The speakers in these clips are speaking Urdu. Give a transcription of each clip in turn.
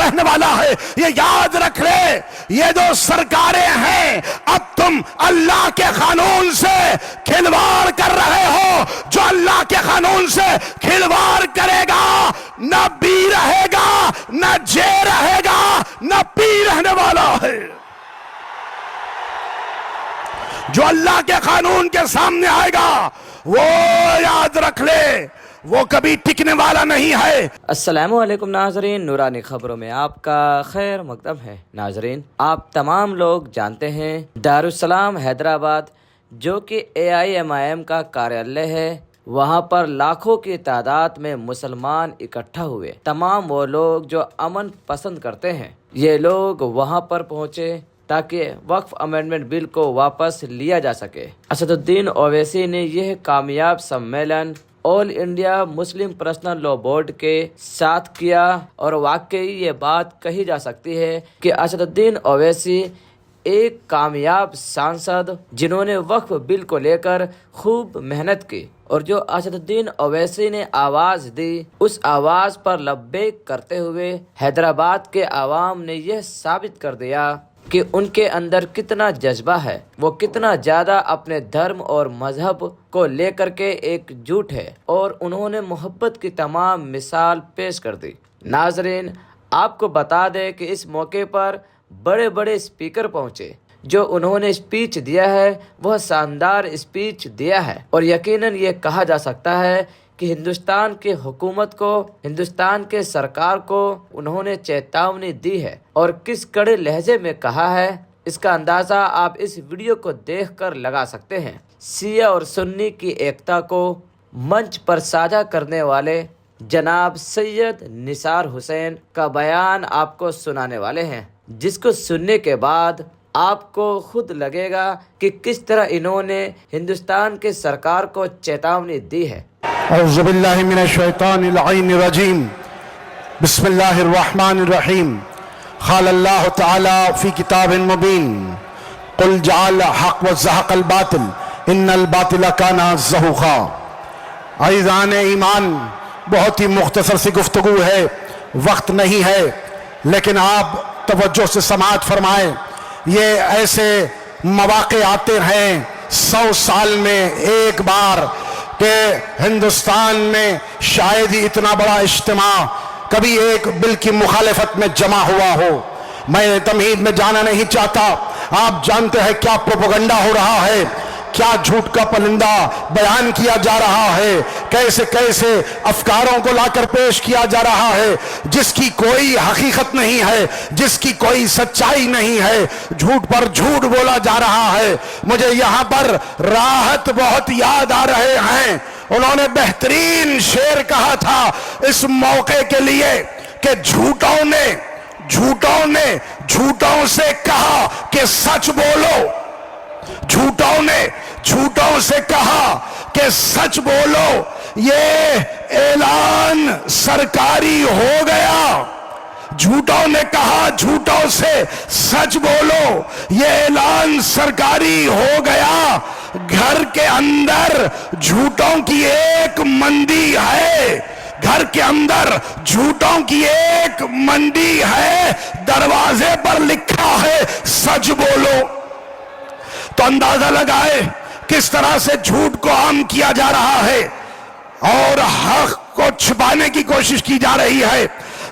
رہنے والا ہے۔ یہ یاد رکھ لے، یہ جو سرکاریں ہیں، اب تم اللہ کے قانون سے کھلواڑ کر رہے ہو۔ جو اللہ کے قانون سے کھلواڑ کرے گا، نہ بی رہے گا، نہ جے رہے گا، نہ پی رہنے والا ہے۔ جو اللہ کے قانون کے سامنے آئے گا، وہ یاد رکھ لے، وہ کبھی ٹکنے والا نہیں ہے۔ السلام علیکم ناظرین، نورانی خبروں میں آپ کا خیر مقدم ہے۔ ناظرین، آپ تمام لوگ جانتے ہیں دارالسلام حیدرآباد جو کہ AIMIM کا کاریالیہ ہے، وہاں پر لاکھوں کی تعداد میں مسلمان اکٹھا ہوئے۔ تمام وہ لوگ جو امن پسند کرتے ہیں، یہ لوگ وہاں پر پہنچے تاکہ وقف امینڈمنٹ بل کو واپس لیا جا سکے۔ اسد الدین اویسی نے یہ کامیاب سمیلن آل انڈیا مسلم پرسنل لا بورڈ کے ساتھ کیا، اور واقعی یہ بات کہی جا سکتی ہے کہ اسد الدین اویسی ایک کامیاب سانسد جنہوں نے وقف بل کو لے کر خوب محنت کی، اور جو اسد الدین اویسی نے آواز دی، اس آواز پر لبیک کرتے ہوئے حیدرآباد کے عوام نے یہ ثابت کر دیا کہ ان کے اندر کتنا جذبہ ہے، وہ کتنا زیادہ اپنے دھرم اور مذہب کو لے کر کے ایک جھوٹ ہے، اور انہوں نے محبت کی تمام مثال پیش کر دی۔ ناظرین، آپ کو بتا دیں کہ اس موقع پر بڑے بڑے اسپیکر پہنچے، جو انہوں نے اسپیچ دیا ہے وہ شاندار اسپیچ دیا ہے، اور یقیناً یہ کہا جا سکتا ہے کہ ہندوستان کی حکومت کو، ہندوستان کے سرکار کو انہوں نے چیتاونی دی ہے، اور کس کڑے لہجے میں کہا ہے اس کا اندازہ آپ اس ویڈیو کو دیکھ کر لگا سکتے ہیں۔ شیعہ اور سنی کی ایکتا کو منچ پر ساجھا کرنے والے جناب سید نثار حسین کا بیان آپ کو سنانے والے ہیں، جس کو سننے کے بعد آپ کو خود لگے گا کہ کس طرح انہوں نے ہندوستان کے سرکار کو چیتاونی دی ہے۔ اعوذ باللہ من الشیطان اللعین الرجیم، بسم اللہ الرحمن الرحیم۔ قال اللہ تعالی فی کتاب مبین، قل جاء الحق وزهق الباطل ان الباطل کان زہوقا۔ عزیزان ایمان، بہت ہی مختصر سی گفتگو ہے، وقت نہیں ہے، لیکن آپ توجہ سے سماعت فرمائیں۔ یہ ایسے مواقع آتے ہیں 100 سال میں ایک بار کہ ہندوستان میں شاید ہی اتنا بڑا اجتماع کبھی ایک بل کی مخالفت میں جمع ہوا ہو۔ میں تمہید میں جانا نہیں چاہتا، آپ جانتے ہیں کیا پروپیگنڈا ہو رہا ہے، کیا جھوٹ کا پلندہ بیان کیا جا رہا ہے، کیسے کیسے افکاروں کو لا کر پیش کیا جا رہا ہے جس کی کوئی حقیقت نہیں ہے، جس کی کوئی سچائی نہیں ہے، جھوٹ پر جھوٹ بولا جا رہا ہے۔ مجھے یہاں پر راحت بہت یاد آ رہے ہیں، انہوں نے بہترین شعر کہا تھا اس موقع کے لیے کہ جھوٹوں نے جھوٹوں سے کہا کہ سچ بولو، جھوٹوں نے جھوٹوں سے کہا کہ سچ بولو، یہ اعلان سرکاری ہو گیا۔ جھوٹوں نے کہا جھوٹوں سے سچ بولو، یہ اعلان سرکاری ہو گیا۔ گھر کے اندر جھوٹوں کی ایک منڈی ہے، گھر کے اندر جھوٹوں کی ایک منڈی ہے، دروازے پر لکھا ہے سچ بولو۔ تو اندازہ لگائے کس طرح سے جھوٹ کو عام کیا جا رہا ہے اور حق کو چھپانے کی کوشش کی جا رہی ہے،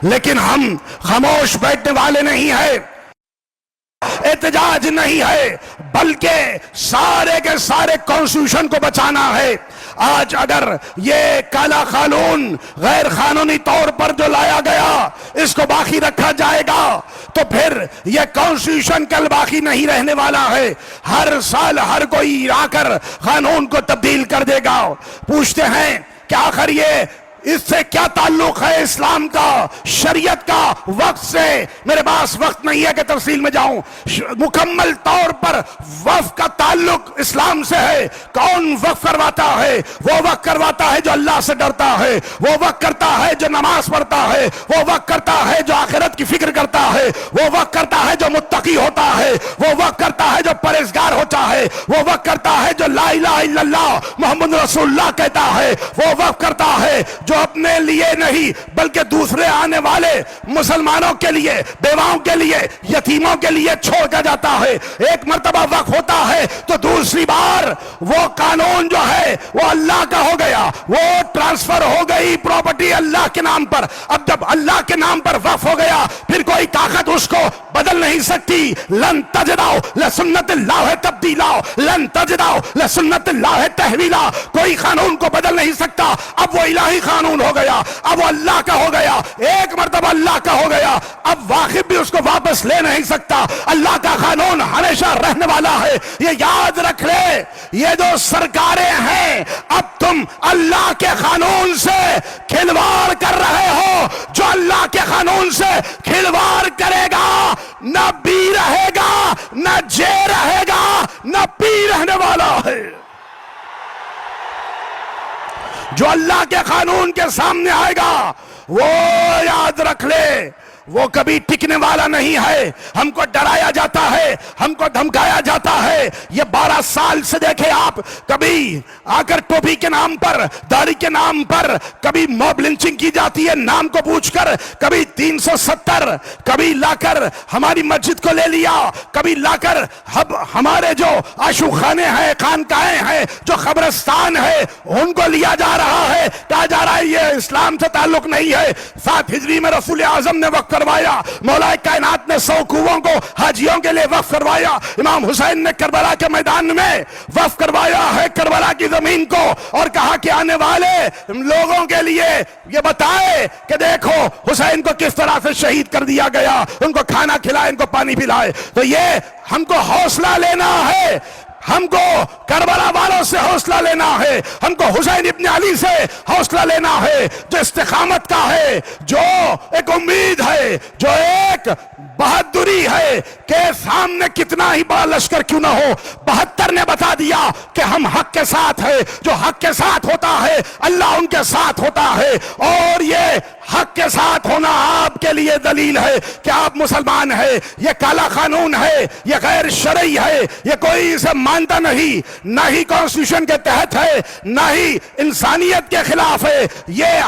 لیکن ہم خاموش بیٹھنے والے نہیں ہیں، احتجاج نہیں ہے، بلکہ سارے کے سارے کانسٹیٹیوشن کو بچانا ہے۔ آج اگر یہ کالا قانون غیر قانونی طور پر جو لایا گیا اس کو باقی رکھا جائے گا تو پھر یہ کانسٹیٹیوشن کل باقی نہیں رہنے والا ہے۔ ہر سال ہر کوئی آ کر قانون کو تبدیل کر دے گا۔ پوچھتے ہیں کہ آخر یہ اس سے کیا تعلق ہے اسلام کا، شریعت کا، وقت سے؟ میرے پاس وقت نہیں ہے کہ تفصیل میں جاؤں۔ مکمل طور پر وقف کا تعلق اسلام سے ہے۔ کون وقف کرواتا ہے؟ وہ وقف کرواتا ہے جو اللہ سے ڈرتا ہے، وہ وقف کرتا ہے جو نماز پڑھتا ہے، وہ وقف کرتا ہے جو آخرت کی فکر کرتا ہے، وہ وقف کرتا ہے جو متقی ہوتا ہے، وہ وقف کرتا ہے جو پرہیزگار ہوتا ہے، وہ وقف کرتا ہے جو لا الہ الا اللہ محمد رسول اللہ کہتا ہے، وہ وقف کرتا ہے جو جو اپنے لیے نہیں بلکہ دوسرے آنے والے مسلمانوں کے لیے، بیواؤں کے لیے، یتیموں کے لیے چھوڑ کر جاتا ہے، ایک مرتبہ وقف ہوتا ہے تو دوسری بار وہ قانون جو ہے وہ اللہ کا ہو گیا، وہ ٹرانسفر ہو گئی پراپرٹی اللہ کے نام پر۔ اب جب اللہ کے نام پر وقف ہو گیا پھر کوئی طاقت اس کو بدل نہیں سکتی۔ لن تجدوا لسنت اللہ تبدیلا، لن تجدوا لسنت اللہ تحویلا، کوئی قانون کو بدل نہیں سکتا۔ اب وہ الہی قانون ہو گیا، اب وہ اللہ کا ہو گیا، ایک مرتبہ اللہ کا ہو گیا، اب واقف بھی اس کو واپس لے نہیں سکتا۔ اللہ کا قانون ہمیشہ رہنے والا ہے، یہ یاد رکھ لے۔ یہ جو سرکاریں ہیں اب تم اللہ کے قانون سے کھلواڑ کر رہے ہو۔ جو اللہ کے قانون سے کھلواڑ کرے گا نہ بی رہے گا، نہ جے رہے گا، نہ پی رہنے والا ہے۔ جو اللہ کے قانون کے سامنے آئے گا وہ یاد رکھ لے وہ کبھی ٹکنے والا نہیں ہے۔ ہم کو ڈرایا جاتا ہے، ہم کو دھمکایا جاتا ہے۔ یہ 12 سال سے دیکھیں آپ، کبھی آ کر ٹوپی کے نام پر، داڑھی کے نام پر، کبھی موب لنچنگ کی جاتی ہے نام کو پوچھ کر، کبھی 370، کبھی لا کر ہماری مسجد کو لے لیا، کبھی لا کر ہمارے جو عاشقخانے ہیں، خانقاہیں ہیں، جو قبرستان ہے ان کو لیا جا رہا ہے۔ کہا جا رہا ہے یہ اسلام سے تعلق نہیں ہے۔ 7 ہجری میں رسول اعظم نے وقت کروایا، مولا کائنات نے 100 کنووں کو حاجیوں کے لیے وقف کروایا، امام حسین نے کربلا کے میدان میں وقف کروایا ہے کربلا کی زمین کو، اور کہا کہ آنے والے لوگوں کے لیے یہ بتائے کہ دیکھو حسین کو کس طرح سے شہید کر دیا گیا، ان کو کھانا کھلائے، ان کو پانی پلائے۔ تو یہ ہم کو حوصلہ لینا ہے، ہم کو کربلا والوں سے حوصلہ لینا ہے، ہم کو حسین ابن علی سے حوصلہ لینا ہے، جو استقامت کا ہے، جو ایک امید ہے، جو ایک بہادری ہے کہ سامنے کتنا ہی بڑا لشکر کیوں نہ ہو 72 نے بتا دیا کہ ہم حق کے ساتھ ہے۔ جو حق کے ساتھ ہوتا ہے اللہ ان کے ساتھ ہوتا ہے، اور یہ حق کے ساتھ ہونا آپ کے لیے دلیل ہے کہ آپ مسلمان ہیں۔ یہ کالا قانون ہے، یہ غیر شرعی ہے، یہ کوئی اسے مانتا نہیں، نہ ہی کانسٹیٹیوشن کے تحت ہے، نہ ہی انسانیت کے خلاف ہے۔ یہ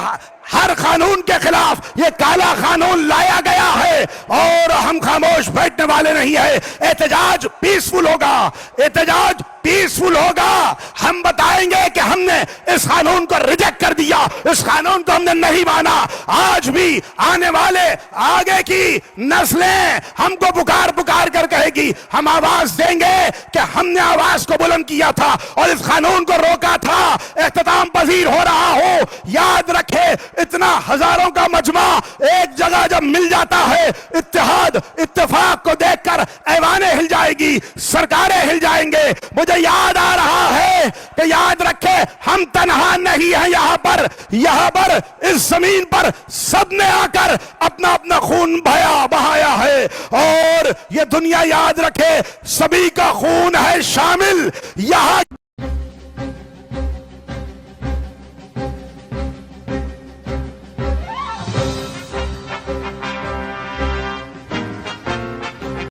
ہر قانون کے خلاف یہ کالا قانون لایا گیا ہے، اور ہم خاموش بیٹھنے والے نہیں ہیں۔ احتجاج پیسفل ہوگا، احتجاج پیسفل ہوگا۔ ہم بتائیں گے کہ ہم نے اس قانون کو ریجیکٹ کر دیا، اس قانون کو ہم نے نہیں مانا۔ آج بھی آنے والے آگے کی نسلیں ہم کو پکار پکار کر کہے گی، ہم آواز دیں گے کہ ہم نے آواز کو بلند کیا تھا اور اس قانون کو روکا تھا۔ اختتام پذیر ہو رہا ہو، یاد رکھے اتنا ہزاروں کا مجمع ایک جگہ جب مل جاتا ہے، اتحاد اتفاق کو دیکھ کر ایوانیں ہل جائے گی، سرکاریں ہل جائیں گے۔ مجھے یاد آ رہا ہے کہ یاد رکھے ہم تنہا نہیں ہیں، یہاں پر اس زمین پر سب نے آ کر اپنا اپنا خون بہایا ہے، اور یہ دنیا یاد رکھے سبھی کا خون ہے شامل۔ یہاں